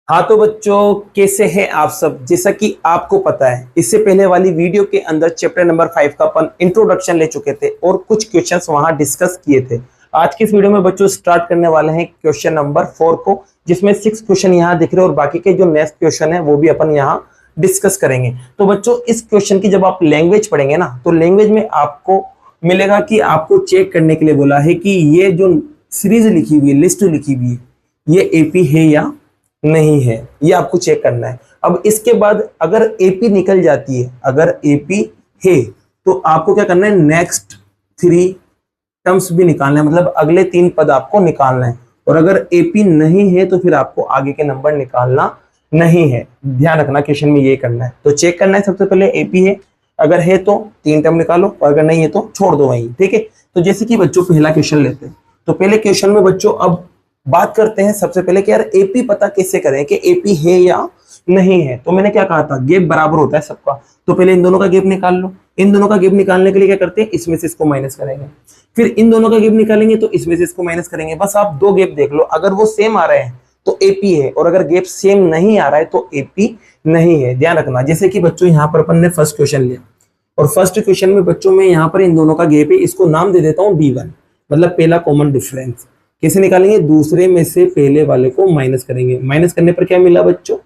हाँ तो बच्चों, कैसे हैं आप सब। जैसा कि आपको पता है, इससे पहले वाली वीडियो के अंदर चैप्टर नंबर 5 का अपन इंट्रोडक्शन ले चुके थे और कुछ क्वेश्चंस वहां डिस्कस किए थे। आज की इस वीडियो में बच्चों स्टार्ट करने वाले हैं क्वेश्चन नंबर 4 को, जिसमें 6 क्वेश्चन यहाँ दिख रहे हैं और बाकी के जो नेक्स्ट क्वेश्चन है वो भी अपन यहाँ डिस्कस करेंगे। तो बच्चों, इस क्वेश्चन की जब आप लैंग्वेज पढ़ेंगे ना, तो लैंग्वेज में आपको मिलेगा कि आपको चेक करने के लिए बोला है कि ये जो सीरीज लिखी हुई है, लिस्ट लिखी हुई है, ये एपी है या नहीं है, ये आपको चेक करना है। अब इसके बाद अगर एपी निकल जाती है, अगर एपी है, तो आपको क्या करना है, नेक्स्ट 3 टर्म्स भी निकालना है, मतलब अगले 3 पद आपको निकालना है। और अगर एपी नहीं है तो फिर आपको आगे के नंबर निकालना नहीं है। ध्यान रखना, क्वेश्चन में ये करना है। तो चेक करना है सबसे पहले एपी है, अगर है तो 3 टर्म निकालो और अगर नहीं है तो छोड़ दो वहीं। ठीक है, तो जैसे कि बच्चों पहला क्वेश्चन लेते हैं, तो पहले क्वेश्चन में बच्चों अब बात करते हैं सबसे पहले कि यार एपी पता कैसे करें कि एपी है या नहीं है। तो मैंने क्या कहा था, गैप बराबर होता है सबका। तो पहले इन दोनों का गैप निकाल लो। इन दोनों का गैप निकालने के लिए क्या करते हैं, इसमें से इसको माइनस करेंगे, फिर इन दोनों का गैप निकालेंगे तो इसमें से इसको माइनस करेंगे। बस आप 2 गैप देख लो, अगर वो सेम आ रहे हैं तो एपी है, और अगर गैप सेम नहीं आ रहा है तो एपी नहीं है। ध्यान रखना। जैसे कि बच्चों यहाँ पर अपन ने फर्स्ट क्वेश्चन लिया, और फर्स्ट क्वेश्चन में बच्चों में यहाँ पर इन दोनों का गैप है, इसको नाम दे देता हूँ D1, मतलब पहला कॉमन डिफरेंस। कैसे निकालेंगे, दूसरे में से पहले वाले को माइनस करेंगे। माइनस करने पर क्या मिला बच्चों,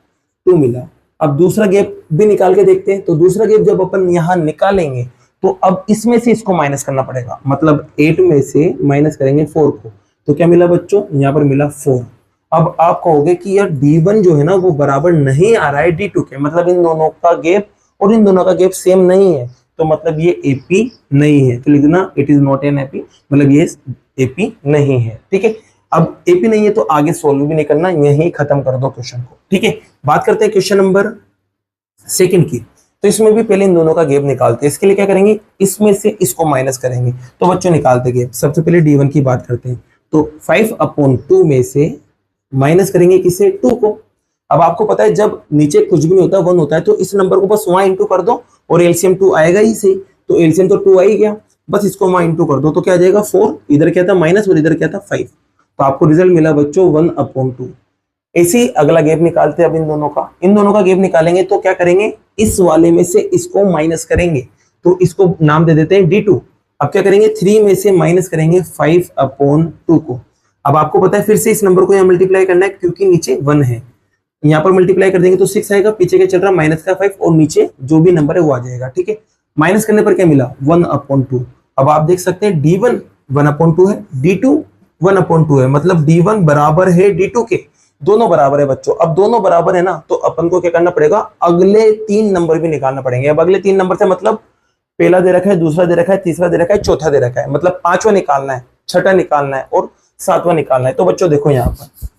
2 मिला। अब दूसरा गैप भी निकाल के देखते हैं। तो दूसरा गैप जब अपन यहाँ निकालेंगे तो अब इसमें से इसको माइनस करना पड़ेगा, मतलब 8 में से माइनस करेंगे 4 को। तो क्या मिला बच्चों, यहाँ पर मिला 4। अब आप कहोगे कि यार D1 जो है ना वो बराबर नहीं आ रहा है D2 के, मतलब इन दोनों का गैप और इन दोनों का गैप सेम नहीं है, तो मतलब ये एपी नहीं है। तो लिखना it is not an AP, मतलब ये एपी नहीं है। ठीक है, अब एपी नहीं है तो आगे सोल्व भी नहीं करना, यही खत्म कर दो क्वेश्चन को। ठीक है, बात करते हैं क्वेश्चन नंबर 2 की। तो इसमें भी पहले इन दोनों का गैप निकालते हैं। इसके लिए क्या करेंगे, इसमें से इसको माइनस करेंगे। तो बच्चों निकालते गैप। सबसे पहले D1 की बात करते हैं। तो 5/2 में से माइनस करेंगे किसे, 2 को। अब आपको पता है जब नीचे कुछ भी नहीं होता, 1 होता है, तो इस नंबर को बस वहां इंटू कर दो और एलसीएम 2 आएगा ही सही। तो एलसीएम तो 2 आ ही गया, बस इसको वहां इंटू कर दो तो क्या आ जाएगा 4। इधर क्या था माइनस और इधर क्या था 5। तो आपको रिजल्ट मिला बच्चों 1/2। ऐसे ही अगला गैप निकालते हैं। अब इन दोनों का गैप निकालेंगे तो क्या करेंगे, इस वाले में से इसको माइनस करेंगे, तो इसको नाम दे देते हैं D2। अब क्या करेंगे, 3 में से माइनस करेंगे 5/2 को। अब आपको पता है फिर से इस नंबर को यहाँ मल्टीप्लाई करना है, क्योंकि नीचे 1 है। यहाँ पर मल्टीप्लाई कर देंगे तो 6 आएगा, पीछे क्या चल रहा है माइनस का 5, और नीचे जो भी नंबर है वो आ जाएगा। ठीक है, माइनस करने पर क्या मिला 1/2। अब आप देख सकते हैं D1 1/2 है, D2 1/2 है, मतलब D1 बराबर है D2 के। दोनों बराबर है बच्चों। अब दोनों बराबर है ना, तो अपन को क्या करना पड़ेगा, अगले 3 नंबर भी निकालना पड़ेंगे। अब अगले 3 नंबर से मतलब पहला दे रखा है, दूसरा दे रखा है, तीसरा दे रखा है, चौथा दे रखा है, मतलब 5वां निकालना है, 6ठा निकालना है और 7वां निकालना है। तो बच्चों देखो यहाँ पर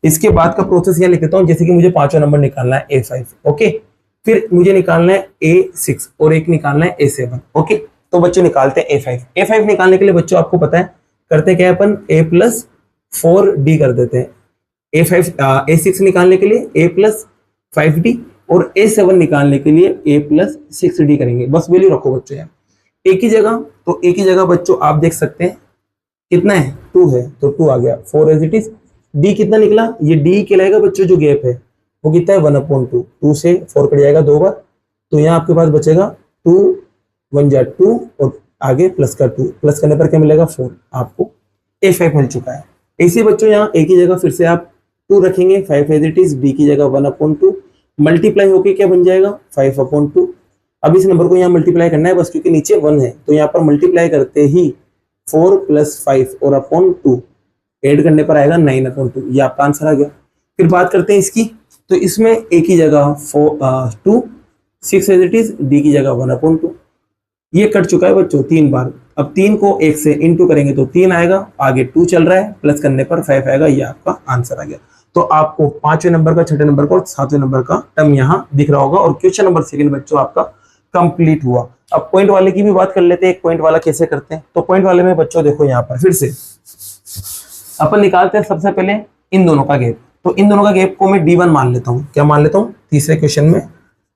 इसके बाद का प्रोसेस यहाँ लिख देता हूँ। जैसे कि मुझे 5वां नंबर निकालना है A5, ओके, फिर मुझे निकालना है A6 और एक निकालना है A7। ओके, तो बच्चों निकालते हैं A5। A5 निकालने के लिए बच्चों आपको पता है करते क्या है, अपन A+4D कर देते हैं। A6 निकालने के लिए A+5D और A7 निकालने के लिए A+6D करेंगे। बस वैल्यू रखो बच्चों यहाँ एक ही जगह। तो एक ही जगह बच्चों आप देख सकते हैं कितना है, 2 है, तो 2 आ गया, 4 एज इट इज। D कितना निकला, ये D कहलाएगा बच्चों जो गैप है वो कितना है 1/2। 2 से 4 कट जाएगा 2 बार, तो यहाँ आपके पास बचेगा 2 1 जा 2 और आगे प्लस का 2, प्लस करने पर क्या मिलेगा 4। आपको A5 मिल चुका है। ऐसे बच्चों यहाँ एक ही जगह फिर से आप 2 रखेंगे, 5 एज इट इज, D की जगह 1/2 मल्टीप्लाई होके क्या बन जाएगा 5/2। अब इस नंबर को यहाँ मल्टीप्लाई करना है बस, क्योंकि नीचे 1 है, तो यहाँ पर मल्टीप्लाई करते ही 4 + 5 और अपॉन 2 ऐड करने पर आएगा 9/2। ये आपका आंसर आ गया। फिर बात करते हैं इसकी। तो इसमें एक ही जगह 2 6 एज इट इज, D की जगह 1/2। ये कट चुका है बच्चों 3 बार। अब 3 को 1 से इंटू करेंगे तो 3 आएगा, आगे 2 चल रहा है, प्लस करने पर 5 आएगा। ये आपका आंसर आ गया। तो आपको 5वें नंबर का, 6ठे नंबर का और 7वें नंबर का टर्म यहाँ दिख रहा होगा, और क्वेश्चन नंबर 2 बच्चों आपका कंप्लीट हुआ। अब पॉइंट वाले की भी बात कर लेते हैं। एक पॉइंट वाला कैसे करते हैं, तो पॉइंट वाले में बच्चों देखो यहाँ पर फिर से अपन निकालते हैं सबसे पहले इन दोनों का गैप। तो इन दोनों का गैप को मैं D1 मान लेता हूँ। क्या मान लेता हूँ, तीसरे क्वेश्चन में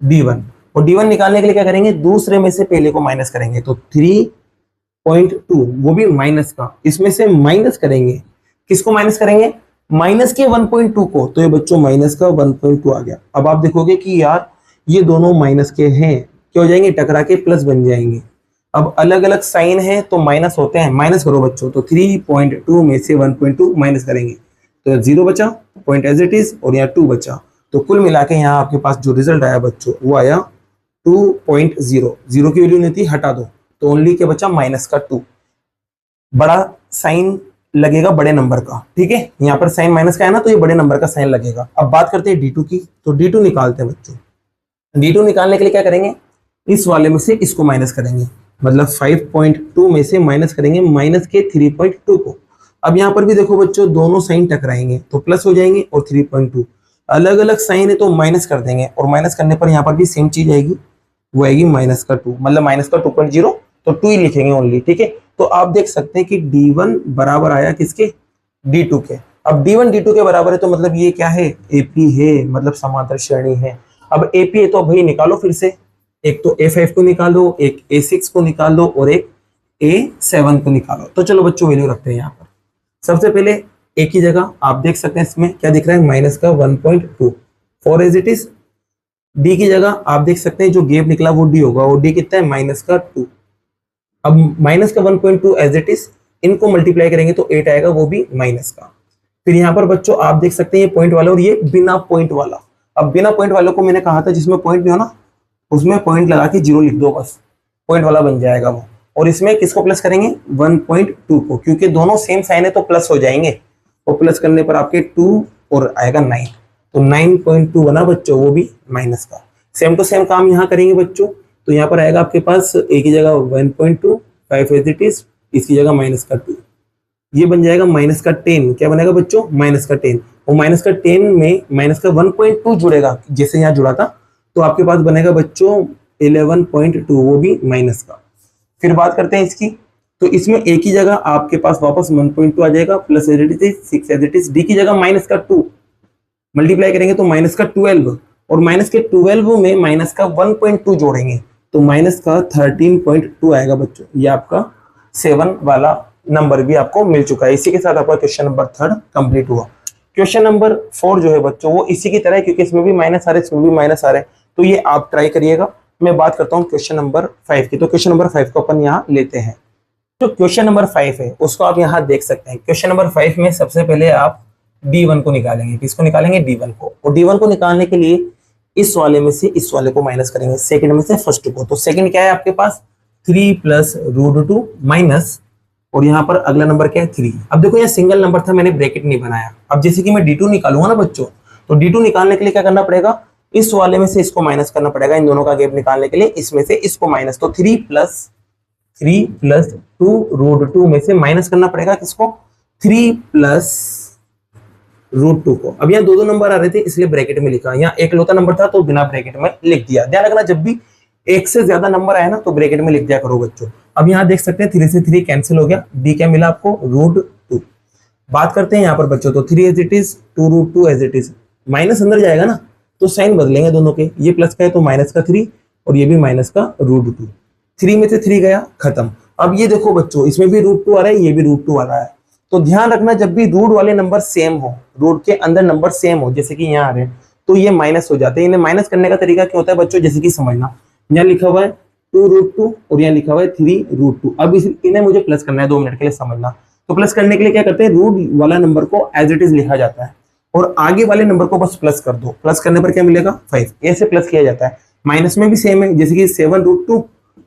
D1। और D1 निकालने के लिए क्या करेंगे, दूसरे में से पहले को माइनस करेंगे। तो 3.2 वो भी माइनस का, इसमें से माइनस करेंगे, किसको माइनस करेंगे, माइनस के 1.2 को, तो ये बच्चों माइनस का 1.2 आ गया। अब आप देखोगे कि यार ये दोनों माइनस के हैं, क्या हो जाएंगे, टकरा के प्लस बन जाएंगे। अब अलग अलग साइन है तो माइनस होते हैं, माइनस करो बच्चों, तो 3.2 में से 1.2 माइनस करेंगे तो 0 बचा, पॉइंट एज इट इज, और यहाँ 2 बचा। तो कुल मिला के यहाँ आपके पास जो रिजल्ट आया बच्चों वो आया 2.0। 0 की वैल्यू नहीं थी, हटा दो, तो ओनली क्या बचा, माइनस का 2। बड़ा साइन लगेगा बड़े नंबर का, ठीक है, यहाँ पर साइन माइनस का है ना, तो ये बड़े नंबर का साइन लगेगा। अब बात करते हैं D2 की, तो D2 निकालते हैं बच्चों। D2 निकालने के लिए क्या करेंगे, इस वाले में से इसको माइनस करेंगे, मतलब 5.2 में से माइनस करेंगे माइनस के 3.2 को। अब यहाँ पर भी देखो बच्चों दोनों साइन टकराएंगे तो प्लस हो जाएंगे, और 3.2 अलग अलग साइन है तो माइनस कर देंगे, और माइनस करने पर यहाँ पर भी सेम चीज आएगी, वो आएगी माइनस का 2, मतलब माइनस का 2.0, तो 2 ही लिखेंगे ओनली, ठीक है। तो आप देख सकते हैं कि D1 बराबर आया किसके, D2 के। अब D1 D2 के बराबर है तो मतलब ये क्या है, AP है, मतलब समांतर श्रेणी है। अब AP है तो भाई निकालो फिर से, एक तो A5 को निकालो, एक A6 को निकाल दो, और एक A7 को निकालो। तो चलो बच्चों वैल्यू रखते हैं यहाँ पर। सबसे पहले एक ही जगह आप देख सकते हैं इसमें क्या दिख रहा है, माइनस का 1.2 for as it is. D की जगह आप देख सकते हैं जो गैप निकला वो डी होगा, और डी कितना है, माइनस का 2। अब माइनस का 1.2 एज इट इज, इनको मल्टीप्लाई करेंगे तो 8 आएगा, वो भी माइनस का। फिर यहाँ पर बच्चों आप देख सकते हैं ये पॉइंट वाला और ये बिना पॉइंट वाला। अब बिना पॉइंट वालों को मैंने कहा था जिसमें पॉइंट नहीं हो ना उसमें पॉइंट लगा के 0 लिख दो, बस पॉइंट वाला बन जाएगा वो। और इसमें किसको प्लस करेंगे, 1.2 को, क्योंकि दोनों सेम साइन है तो प्लस हो जाएंगे, और प्लस करने पर आपके 2 और आएगा 9, तो 9.2 बना बच्चों, वो भी माइनस का। सेम टू सेम काम यहाँ करेंगे बच्चों, तो यहाँ पर आएगा आपके पास एक ही जगह 1.2, 5 एज इट इज, इसकी जगह माइनस का 2, ये बन जाएगा माइनस का 10। क्या बनेगा बच्चों, माइनस का 10, और माइनस का 10 में माइनस का 1.2 जुड़ेगा, जैसे यहाँ जुड़ा था, तो आपके पास बनेगा बच्चों 11.2, वो भी माइनस का। फिर बात करते हैं इसकी, तो इसमें एक ही जगह आपके पास वापस 1.2 आ जाएगा, plus as it is 6 as it is. D की जगह माइनस का 2 मल्टीप्लाई करेंगे तो माइनस का 12, और माइनस के 12 में माइनस का 1.2 जोड़ेंगे तो माइनस का 13.2 आएगा बच्चों। ये आपका 7 वाला नंबर भी आपको मिल चुका है। इसी के साथ आपका क्वेश्चन नंबर 3 कंप्लीट हुआ। क्वेश्चन नंबर 4 जो है बच्चों वो इसी की तरह है, क्योंकि इसमें भी माइनस आ रहे, इसमें भी माइनस आ रहे, तो ये आप ट्राई करिएगा। मैं बात करता हूँ क्वेश्चन नंबर 5 की, तो क्वेश्चन नंबर 5 को अपन यहाँ लेते हैं। जो क्वेश्चन नंबर 5 है उसको आप यहाँ देख सकते हैं। क्वेश्चन नंबर 5 में सबसे पहले आप D1 को निकालेंगे। किसको निकालेंगे, D1 को। और D1 को निकालने के लिए इस वाले में से इस वाले को माइनस करेंगे, सेकंड में से फर्स्ट को। तो सेकंड क्या है आपके पास, 3 प्लस √2 माइनस, और यहाँ पर अगला नंबर क्या है, 3। अब देखो ये सिंगल नंबर था, मैंने ब्रैकेट नहीं बनाया। अब जैसे कि मैं D2 निकालूंगा ना बच्चों, तो D2 निकालने के लिए क्या करना पड़ेगा, इस वाले में से इसको माइनस करना पड़ेगा, इन दोनों का गैप निकालने के लिए इसमें से इसको माइनस। तो 3 प्लस 2 √2 में से माइनस करना पड़ेगा किसको, 3 प्लस √2 को। अब यहाँ दो नंबर आ रहे थे इसलिए ब्रैकेट में लिखा, यहाँ एक लौता नंबर था तो बिना ब्रैकेट में लिख दिया। ध्यान रखना जब भी एक से ज्यादा नंबर आए ना तो ब्रैकेट में लिख दिया करो बच्चों। अब यहाँ देख सकते हैं 3 से 3 कैंसिल हो गया, डी क्या मिला आपको, √2। बात करते हैं यहाँ पर बच्चों, तो 3 as it is, 2 √2 as it is, minus अंदर जाएगा ना तो साइन बदलेंगे दोनों के, ये प्लस का है तो माइनस का 3 और ये भी माइनस का √2। 3 में से 3 गया, खत्म। अब ये देखो बच्चों इसमें भी √2 आ रहा है, ये भी √2 आ रहा है। तो ध्यान रखना जब भी रूट वाले नंबर सेम हो, रूट के अंदर नंबर सेम हो, जैसे कि यहाँ आ रहे हैं, तो ये माइनस हो जाते हैं। इन्हें माइनस करने का तरीका क्या होता है बच्चों, जैसे कि समझना, यहाँ लिखा हुआ है 2 √2 और यहाँ लिखा हुआ है 3 √2। अब इन्हें मुझे प्लस करना है, 2 मिनट के लिए समझना। तो प्लस करने के लिए क्या करते हैं, रूट वाला नंबर को एज इट इज लिखा जाता है और आगे वाले नंबर को बस प्लस कर दो। प्लस करने पर क्या मिलेगा, 5, ऐसे प्लस किया जाता है। माइनस में भी सेम है, जैसे कि 7 √2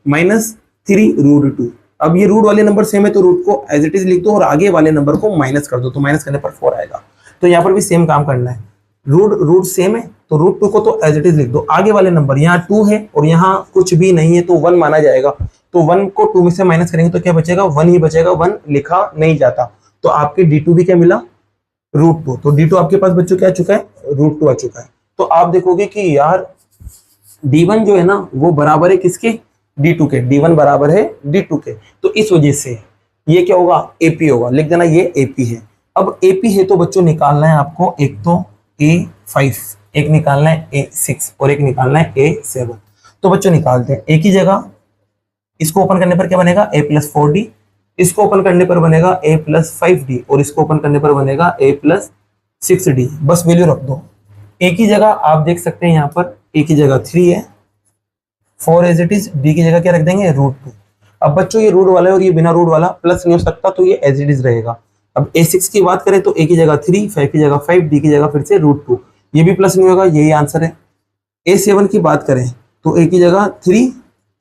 माइनस 3 √2। अब ये रूट वाले नंबर सेम है तो रूट को एज इट इज लिख दो और आगे वाले नंबर को माइनस कर दो, तो माइनस करने पर 4 आएगा। तो यहाँ पर भी सेम काम करना है, रूट सेम है तो √2 को तो एज इट इज लिख दो, आगे वाले नंबर यहाँ 2 है और यहाँ कुछ भी नहीं है तो 1 माना जाएगा, तो 1 को 2 में से माइनस करेंगे तो क्या बचेगा, 1 ही बचेगा, 1 लिखा नहीं जाता। तो आपके D2 भी क्या मिला, √2। तो D2 आपके पास बच्चों क्या आ चुका है, √2 आ चुका है। तो आप देखोगे कि यार D1 जो है ना वो बराबर है किसके, D2 के, D1 बराबर है D2 के। तो इस वजह से ये क्या होगा, AP होगा, लिख देना ये AP है। अब AP है तो बच्चों निकालना है आपको, एक तो A5, एक निकालना है A6 और एक निकालना है A7। तो बच्चों निकालते हैं, एक ही जगह इसको ओपन करने पर क्या बनेगा, A + 4D, इसको ओपन करने पर बनेगा A + 5D और इसको ओपन करने पर बनेगा A + 6d, बस वैल्यू रख दो। ए की जगह आप देख सकते हैं यहाँ पर ए की जगह 3 है, 4 एज इट इज, डी की जगह क्या रख देंगे √2। अब बच्चों ये रूट वाला है और ये बिना रूट वाला प्लस नहीं हो सकता, तो ये एज इट इज रहेगा। अब a6 की बात करें तो a की जगह 3, 5 की जगह 5, d की जगह फिर से √2, ये भी प्लस नहीं होगा, यही आंसर है। a7 की बात करें तो a की जगह 3,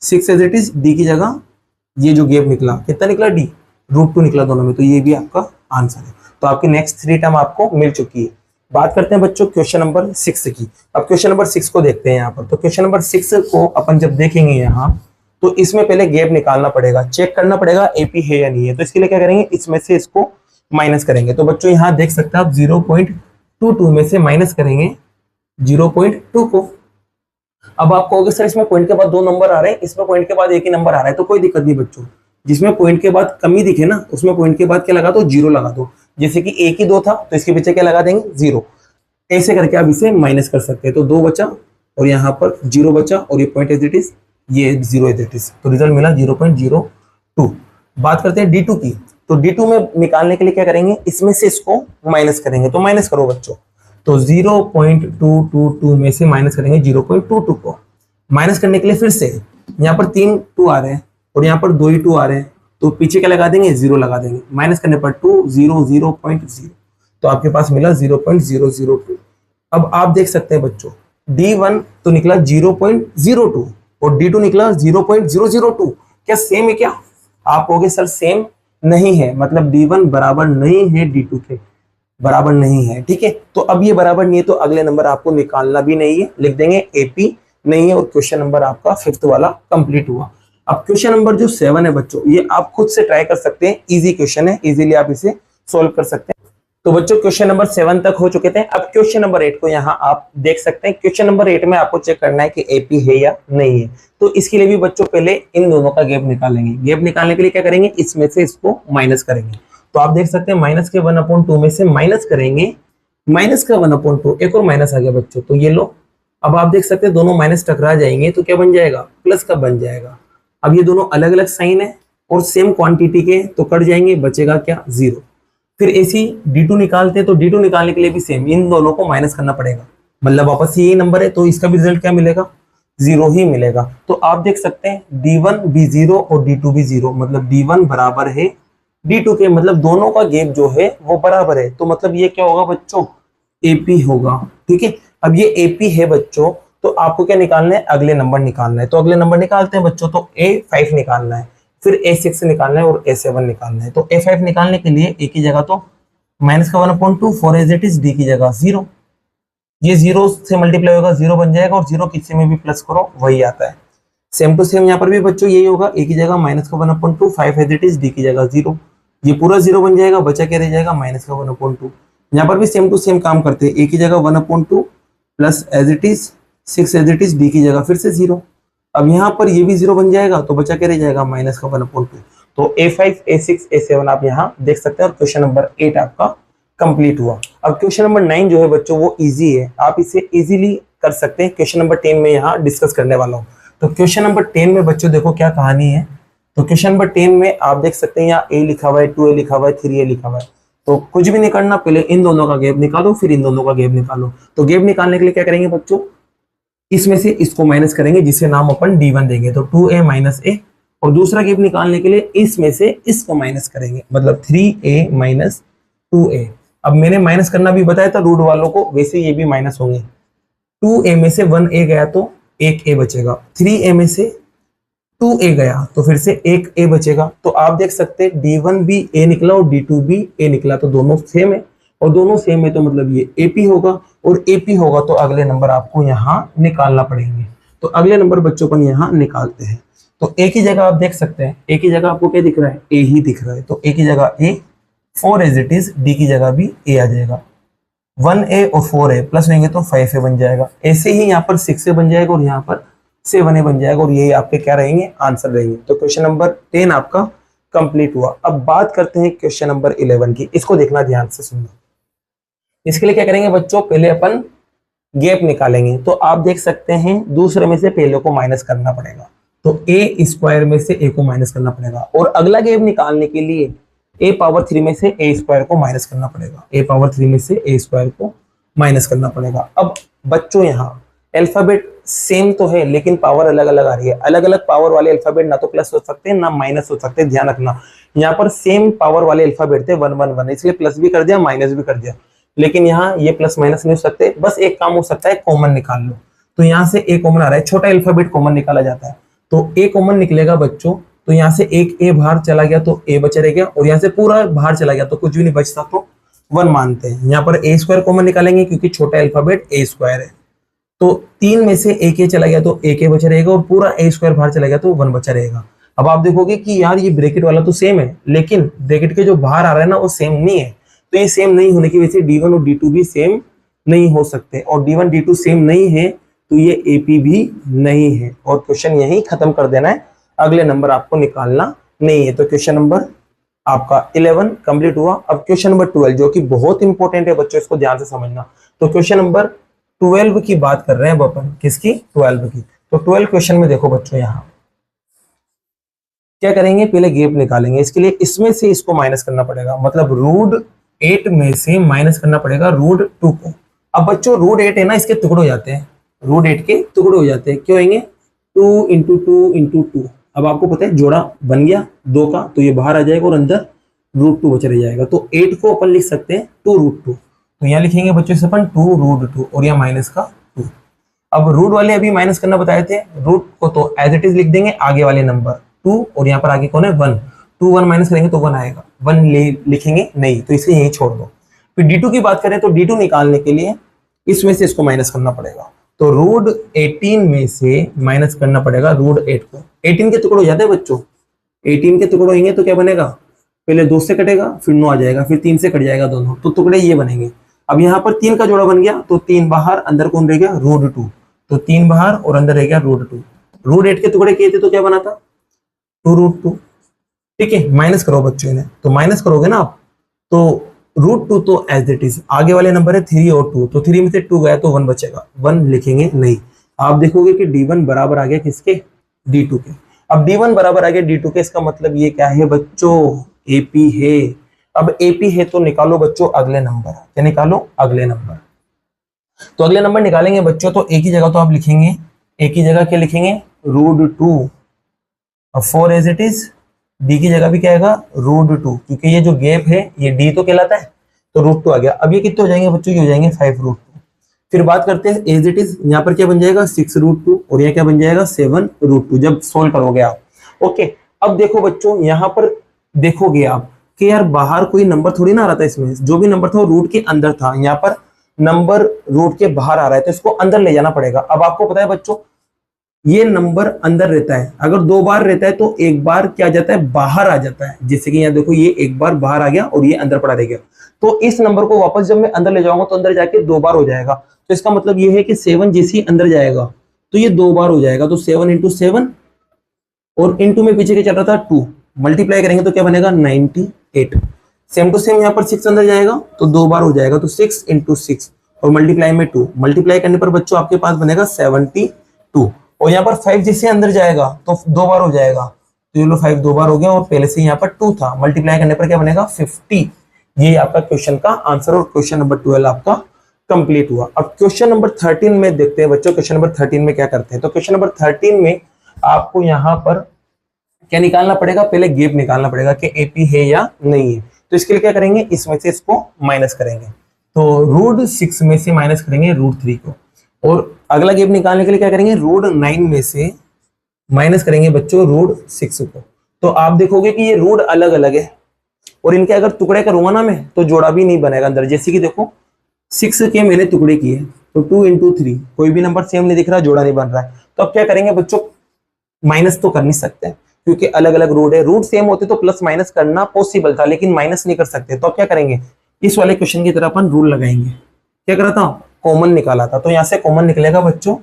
6 एज इट इज, d की जगह ये जो गैप निकला कितना निकला d, √2 निकला दोनों में, तो ये भी आपका आंसर है। तो आपकी नेक्स्ट 3 टर्म आपको मिल चुकी है। बात करते हैं बच्चों क्वेश्चन नंबर 6 की। अब क्वेश्चन नंबर 6 को देखते हैं यहाँ पर। तो क्वेश्चन नंबर 6 को अपन जब देखेंगे यहाँ, तो इसमें पहले गैप निकालना पड़ेगा, चेक करना पड़ेगा एपी है या नहीं है। तो इसके लिए क्या करेंगे, इसमें से इसको माइनस करेंगे। तो बच्चों यहाँ देख सकते हैं आप 0.22 में से माइनस करेंगे 0.2 को। अब आप कहोगे सर इसमें पॉइंट के बाद 2 नंबर आ रहे हैं, इसमें पॉइंट के बाद एक ही नंबर आ रहा है, तो कोई दिक्कत नहीं बच्चों। जिसमें पॉइंट के बाद कमी दिखे ना, उसमें पॉइंट के बाद क्या लगा दो, 0 लगा दो। जैसे कि एक ही 2 था तो इसके पीछे क्या लगा देंगे 0। ऐसे करके आप इसे माइनस कर सकते हैं। तो 2 बचा और यहाँ पर 0 बचा और ये पॉइंट एज इट इज, ये 0 एज इट इज, तो रिजल्ट मिला 0.02। बात करते हैं D2 की। तो D2 में निकालने के लिए क्या करेंगे, इसमें से इसको माइनस करेंगे। तो माइनस करो बच्चों, तो 0.222 में से माइनस करेंगे 0.22 को। माइनस करने के लिए फिर से यहाँ पर 3 2 आ रहे हैं और यहाँ पर 2 ही 2 आ रहे हैं, तो पीछे क्या लगा देंगे 0 लगा देंगे। माइनस करने पर 2 0 0.0, तो आपके पास मिला 0.002। अब आप देख सकते हैं बच्चों D1 तो निकला 0.02 और D2 निकला 0.002। क्या सेम है क्या? आप कहोगे सर सेम नहीं है, मतलब D1 बराबर नहीं है D2 के, बराबर नहीं है। ठीक है, तो अब ये बराबर नहीं है तो अगले नंबर आपको निकालना भी नहीं है, लिख देंगे AP नहीं है और क्वेश्चन नंबर आपका 5th वाला कंप्लीट हुआ। अब क्वेश्चन नंबर जो 7 है बच्चों, ये आप खुद से ट्राई कर सकते हैं, इजी क्वेश्चन है, इजीली आप इसे सोल्व कर सकते हैं। तो बच्चों क्वेश्चन नंबर 7 तक हो चुके थे। अब क्वेश्चन नंबर 8 को यहाँ आप देख सकते हैं। क्वेश्चन नंबर 8 में आपको चेक करना है कि AP है या नहीं है। तो इसके लिए भी बच्चों पहले इन दोनों का गैप निकालेंगे। गैप निकालने के लिए क्या करेंगे, इसमें से इसको माइनस करेंगे। तो आप देख सकते हैं माइनस के 1/2 में से माइनस करेंगे, माइनस का 1/2, एक और माइनस आ गया बच्चों, तो ये लो। अब आप देख सकते हैं दोनों माइनस टकरा जाएंगे तो क्या बन जाएगा, प्लस का बन जाएगा। अब ये दोनों अलग अलग साइन है और सेम क्वांटिटी के, तो कट जाएंगे, बचेगा क्या 0। फिर ऐसी D2 निकालते हैं, तो D2 निकालने के लिए भी सेम इन दोनों को माइनस करना पड़ेगा, मतलब वापस यही नंबर है, तो इसका भी रिजल्ट क्या मिलेगा, 0 ही मिलेगा। तो आप देख सकते हैं D1 भी 0 और D2 भी 0, मतलब D1 बराबर है D2 के, मतलब दोनों का गैप जो है वो बराबर है। तो मतलब ये क्या होगा बच्चों, AP होगा। ठीक है, अब ये AP है बच्चों, तो आपको क्या निकालना है, अगले नंबर निकालना है। तो अगले नंबर निकालते हैं बच्चों, तो A5 निकालना है, फिर A6 निकालना है और A7 निकालना है। तो A5 निकालने के लिए A की जगह तो माइनस का 1/2, 4 एज इट इज, D की जगह 0, ये 0 से मल्टीप्लाई होगा 0 बन जाएगा और 0 किसी में भी प्लस करो वही आता है। सेम टू सेम यहाँ पर भी बच्चों यही होगा, A की जगह माइनस का 1/2, 5 एज इट इज, D की जगह 0, ये पूरा 0 बन जाएगा, बचा क्या रह जाएगा माइनस का 1/2। यहाँ पर भी सेम टू सेम काम करते हैं, A की जगह 1/2 plus as it is 6 as it is, D की जगह फिर से 0। अब यहाँ पर ये भी 0 बन जाएगा, तो बचा क्या रह जाएगा माइनस का 1/2। तो A5 A6 A7 आप यहाँ देख सकते हैं और क्वेश्चन नंबर 8 आपका कंप्लीट हुआ। अब क्वेश्चन नंबर 9 जो है बच्चों वो इजी है, आप इसे इजीली कर सकते हैं। क्वेश्चन नंबर 10 में यहाँ डिस्कस करने वाला हूँ। तो क्वेश्चन नंबर 10 में बच्चों देखो क्या कहानी है। तो क्वेश्चन नंबर 10 में आप देख सकते हैं यहाँ A लिखा हुआ है, 2A लिखा हुआ है, 3A लिखा हुआ है। तो कुछ भी नहीं करना, पहले इन दोनों का गैप निकालो, फिर इन दोनों का गैप निकालो। तो गैप निकालने के लिए क्या करेंगे बच्चों, इसमें से इसको माइनस करेंगे, जिसे नाम अपन D1 देंगे, तो 2A माइनस A। और दूसरा गैप निकालने के लिए इसमें से इसको माइनस करेंगे, मतलब 3A माइनस 2A। अब मैंने माइनस करना भी बताया था रूट वालों को, वैसे ये भी माइनस होंगे। 2A में से 1A गया तो 1A बचेगा, 3A में से 2A गया तो फिर से 1A बचेगा। तो आप देख सकते हैं D1 भी A निकला और D2 भी A निकला, तो दोनों सेम है, और दोनों सेम है तो मतलब ये AP होगा, और AP होगा तो अगले नंबर आपको यहाँ निकालना पड़ेंगे। तो अगले नंबर बच्चों को यहाँ निकालते हैं। तो A की जगह आप देख सकते हैं, A की जगह आपको क्या दिख रहा है, A ही दिख रहा है, तो A की जगह A, 4 as it is, D की जगह भी A आ जाएगा। 1A और 4A प्लस रहेंगे तो 5A बन जाएगा। ऐसे ही यहाँ पर 6A बन जाएगा और यहाँ पर 7A बन जाएगा, और यही आपके क्या रहेंगे, आंसर रहेंगे। तो क्वेश्चन नंबर 10 आपका कंप्लीट हुआ। अब बात करते हैं क्वेश्चन नंबर 11 की, इसको देखना ध्यान से सुनना। इसके लिए क्या करेंगे बच्चों, पहले अपन गैप निकालेंगे। तो आप देख सकते हैं दूसरे में से पहले को माइनस करना पड़ेगा, तो A स्क्वायर में से A को माइनस करना पड़ेगा। और अगला गैप निकालने के लिए ए पावर 3 में से ए स्क्वायर को माइनस करना पड़ेगा, ए पावर 3 में से ए स्क्वायर को माइनस करना पड़ेगा। अब बच्चों यहाँ अल्फाबेट सेम तो है लेकिन पावर अलग अलग आ रही है। अलग अलग पावर वाले अल्फाबेट ना तो प्लस हो सकते हैं ना माइनस हो सकते हैं, ध्यान रखना। यहाँ पर सेम पावर वाले अल्फाबेट थे 1 1 1, इसलिए प्लस भी कर दिया माइनस भी कर दिया, लेकिन यहाँ ये प्लस माइनस नहीं हो सकते। बस एक काम हो सकता है, कॉमन निकाल लो। तो यहाँ से ए कॉमन आ रहा है, छोटा अल्फाबेट कॉमन निकाला जाता है, तो ए कॉमन निकलेगा बच्चों। तो यहाँ से एक ए बाहर चला गया तो ए बचा रह गया, और यहाँ से पूरा बाहर चला गया तो कुछ भी नहीं बचता, तो 1 मानते हैं। यहाँ पर ए स्क्वायर कॉमन निकालेंगे क्योंकि छोटा अल्फाबेट ए स्क्वायर है, तो 3 में से एक ए चला गया तो एक ए बचा रहेगा, और पूरा ए स्क्वायर बाहर चला गया तो 1 बचा रहेगा। अब आप देखोगे कि यार ये ब्रैकेट वाला तो सेम है, लेकिन ब्रैकेट के जो बाहर आ रहा है ना वो सेम नहीं है। तो ये सेम नहीं होने की वजह से D1 और D2 भी सेम नहीं हो सकते, और D1 D2 सेम नहीं है तो ये AP भी नहीं है, और क्वेश्चन यही खत्म कर देना है, अगले नंबर आपको निकालना नहीं है। तो क्वेश्चन नंबर आपका 11 कंप्लीट हुआ। अब क्वेश्चन नंबर 12 जो कि बहुत इंपॉर्टेंट है बच्चों, इसको ध्यान से समझना। तो क्वेश्चन नंबर 12 की बात कर रहे हैं अपन, किसकी? 12 की। तो 12 क्वेश्चन में देखो बच्चों, यहाँ क्या करेंगे, पहले गैप निकालेंगे। इसके लिए इसमें से इसको माइनस करना पड़ेगा, मतलब √8 में से माइनस करना पड़ेगा √2 को। अब बच्चों √8 है ना, इसके टुकड़े हो जाते हैं, √8 के टुकड़े हो जाते हैं, क्यों होंगे? 2 × 2 × 2। अब आपको पता है जोड़ा बन गया 2 का, तो ये बाहर आ जाएगा और अंदर √2 बचा रह जाएगा। तो 8 को अपन लिख सकते हैं 2√2। तो यहाँ लिखेंगे बच्चों से अपन 2√2, और यहाँ माइनस का 2। अब रूट वाले अभी माइनस करना बताए थे, रूट को तो एज इट इज लिख देंगे, आगे वाले नंबर 2, और यहाँ पर आगे कौन है 1। 2 1 माइनस करेंगे तो 1 आएगा, 1 लिखेंगे नहीं, तो इसे यही छोड़ दो। फिर D2 की बात करें तो D2 निकालने के लिए इसमें से इसको माइनस करना पड़ेगा। तो √18 में से माइनस करना पड़ेगा √8 को। 18 के टुकड़े हो जाते हैं बच्चों, 18 के टुकड़े होंगे तो क्या बनेगा, पहले 2 से कटेगा, फिर 9 आ जाएगा, फिर 3 से कट जाएगा दोनों, तो टुकड़े ये बनेंगे। अब यहाँ पर 3 का जोड़ा बन गया, तो 3 बाहर, अंदर कौन रह गया, √2। तो 3 बाहर और अंदर रह गया √2। √8 के टुकड़े किए थे तो क्या बना था, 2√2। ठीक है, माइनस करो बच्चों ने, तो माइनस करोगे ना आप, तो √2 तो एज इट इज, आगे वाले नंबर है 3 और 2, तो 3 में से 2 गया तो 1 बचेगा, 1 लिखेंगे नहीं। आप देखोगे कि D1 बराबर आ गया किसके, D2 के। अब D1 बराबर आ गया D2 के, इसका मतलब ये क्या है बच्चों, AP है। अब AP है तो निकालो बच्चों अगले नंबर, क्या निकालो, अगले नंबर। तो अगले नंबर निकालेंगे बच्चों, तो एक ही जगह तो आप लिखेंगे, एक ही जगह क्या लिखेंगे, √2। अब 4 एज इट इज, D की जगह भी क्या आएगा, √2, क्योंकि ये जो गैप है ये D तो कहलाता है, तो √2 आ गया। अब ये कितने हो जाएंगे बच्चों, ये हो जाएंगे 5√2। फिर बात करते हैं एज इट इज, यहाँ पर क्या बन जाएगा 6√2, और ये क्या बन जाएगा 7√2, जब सोल्व करोगे आप। ओके, अब देखो बच्चों, यहाँ पर देखोगे आप कि यार बाहर कोई नंबर थोड़ी ना आ रहा था, इसमें जो भी नंबर था वो रूट के अंदर था, यहाँ पर नंबर रूट के बाहर आ रहा है, तो इसको अंदर ले जाना पड़ेगा। अब आपको पता है बच्चों, ये नंबर अंदर रहता है, अगर 2 बार रहता है तो एक बार क्या जाता है, बाहर आ जाता है। जैसे कि यहाँ देखो, ये एक बार बाहर आ गया और ये अंदर पड़ा रह गया, तो इस नंबर को वापस जब मैं अंदर ले जाऊंगा तो अंदर जाके 2 बार हो जाएगा। तो इसका मतलब ये है कि 7 जैसे ही अंदर जाएगा तो ये 2 बार हो जाएगा, तो 7 × 7, और इंटू में पीछे क्या चल रहा था 2, मल्टीप्लाई करेंगे तो क्या बनेगा 98। सेम टू सेम यहाँ पर 6 अंदर जाएगा तो 2 बार हो जाएगा, तो 6 × 6, और मल्टीप्लाई में 2, मल्टीप्लाई करने पर बच्चों आपके पास बनेगा 72। और यहाँ पर 5 जैसे अंदर जाएगा तो 2 बार हो जाएगा, तो ये लो 5 2 बार हो गया, और पहले से यहाँ पर 2 था, मल्टीप्लाई करने पर क्या बनेगा 50। ये आपका क्वेश्चन का आंसर, और क्वेश्चन नंबर 12 आपका कंप्लीट हुआ। अब क्वेश्चन नंबर 13 में देखते हैं बच्चों, क्वेश्चन नंबर 13 में क्या करते हैं। तो क्वेश्चन नंबर 13 में आपको यहाँ पर क्या निकालना पड़ेगा, पहले गैप निकालना पड़ेगा कि AP है या नहीं है। तो इसके लिए क्या करेंगे, इसमें से इसको माइनस करेंगे, तो √6 में से माइनस करेंगे √3 को, और अगला गैप निकालने के लिए क्या करेंगे, √9 में से माइनस करेंगे बच्चों √6 को। तो आप देखोगे कि ये रूट अलग अलग है, और इनके अगर टुकड़े करूंगा ना मैं तो जोड़ा भी नहीं बनेगा अंदर। जैसे कि देखो 6 के मैंने टुकड़े किए, तो 2 × 3, कोई भी नंबर सेम नहीं दिख रहा, जोड़ा नहीं बन रहा है। तो अब क्या करेंगे बच्चों, माइनस तो कर नहीं सकते क्योंकि अलग अलग रूट है, रूट सेम होते तो प्लस माइनस करना पॉसिबल था, लेकिन माइनस नहीं कर सकते। तो अब क्या करेंगे, इस वाले क्वेश्चन की तरह अपन रूल लगाएंगे। क्या करा था, कॉमन निकाला था, तो यहाँ से कॉमन निकलेगा बच्चों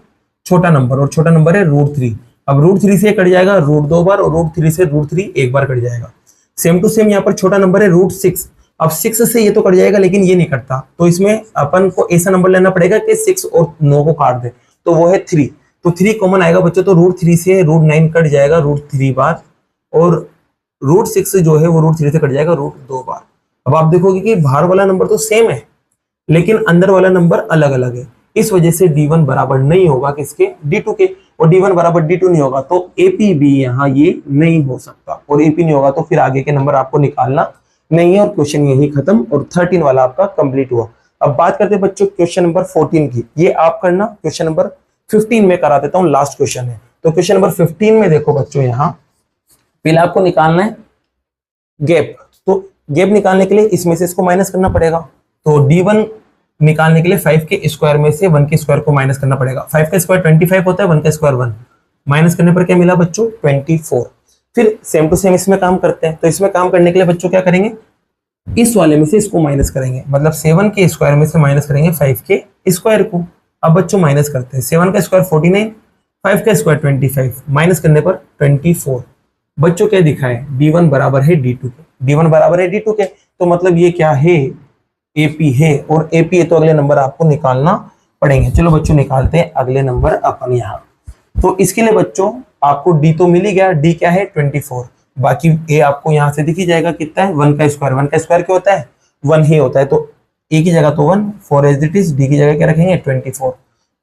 छोटा नंबर, और छोटा नंबर है √3। अब √3 से कट जाएगा √2 बार, और √3 से √3 एक बार कट जाएगा। सेम टू सेम यहाँ पर छोटा नंबर है √6। अब 6 से ये तो कट जाएगा, लेकिन ये नहीं कटता, तो इसमें अपन को ऐसा नंबर लेना पड़ेगा कि 6 और 9 को काट दे, तो वो है 3। तो 3 कॉमन आएगा बच्चों, तो √3 से √9 कट जाएगा √3 बार, और √6 जो है वो √3 से कट जाएगा √2 बार। अब आप देखोगे कि बाहर वाला नंबर तो सेम है लेकिन अंदर वाला नंबर अलग अलग है, इस वजह से D1 बराबर नहीं होगा किसके, D2 के, और D1 बराबर D2 नहीं होगा तो AP भी यहाँ ये नहीं हो सकता, और AP नहीं होगा तो फिर आगे के नंबर आपको निकालना नहीं है और क्वेश्चन यही खत्म और 13 वाला आपका कंप्लीट हुआ। अब बात करते हैं बच्चों क्वेश्चन नंबर 14 की, ये आप करना क्वेश्चन नंबर 15 में करा देता हूँ, लास्ट क्वेश्चन है। तो क्वेश्चन नंबर 15 में देखो बच्चों, यहाँ पहले आपको निकालना है गैप, तो गैप निकालने के लिए इसमें से इसको माइनस करना पड़ेगा। तो D1 निकालने के लिए 5 के स्क्वायर में से 1 के स्क्वायर को माइनस करना पड़ेगा। 5 का स्क्वायर 25 होता है, 1 का स्क्वायर 1, माइनस करने पर क्या मिला बच्चों 24। फिर सेम टू सेम इसमें काम करते हैं, तो इसमें काम करने के लिए बच्चों क्या करेंगे, इस वाले में से इसको माइनस करेंगे, मतलब 7 के स्क्वायर में से माइनस करेंगे 5 के स्क्वायर को। अब बच्चों माइनस करते हैं, 7 का स्क्वायर 49, 5 का स्क्वायर 25, माइनस करने पर 24। बच्चों क्या दिखा है, D1 बराबर है D2 के, D1 बराबर है D2 के, तो मतलब ये क्या है, AP है, और AP है तो अगले नंबर आपको निकालना पड़ेंगे। चलो बच्चों निकालते हैं अगले नंबर अपन यहाँ। तो इसके लिए बच्चों आपको D तो मिल ही गया, D क्या है 24, बाकी A आपको यहाँ से दिख ही जाएगा कितना है, 1 का स्क्वायर, 1 का स्क्वायर क्या होता है 1 ही होता है, तो A की जगह तो 1, 4 एज इट इज, D की जगह क्या रखेंगे 24,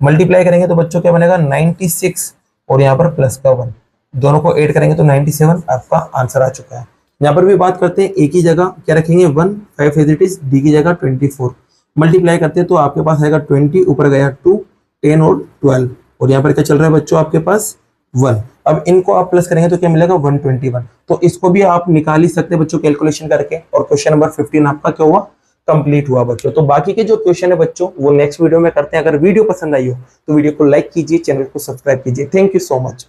मल्टीप्लाई करेंगे तो बच्चों क्या बनेगा 96 और यहाँ पर प्लस का 1, दोनों को ऐड करेंगे तो 97 आपका आंसर आ चुका है। यहाँ पर भी बात करते हैं, A की जगह क्या रखेंगे 1, 5 एज इट इज, D की जगह 24, मल्टीप्लाई करते हैं तो आपके पास आएगा 20, ऊपर गया 2, 10 और 12, और यहाँ पर क्या चल रहा है बच्चों आपके पास 1। अब इनको आप प्लस करेंगे तो क्या मिलेगा 121, तो इसको भी आप निकाल ही सकते हैं बच्चों कैलकुलेशन करके, और क्वेश्चन नंबर 15 आपका क्या हुआ, कंप्लीट हुआ बच्चों। तो बाकी के जो क्वेश्चन है बच्चों वो नेक्स्ट वीडियो में करते हैं। अगर वीडियो पसंद आई हो तो वीडियो को लाइक कीजिए, चैनल को सब्सक्राइब कीजिए। Thank you so much.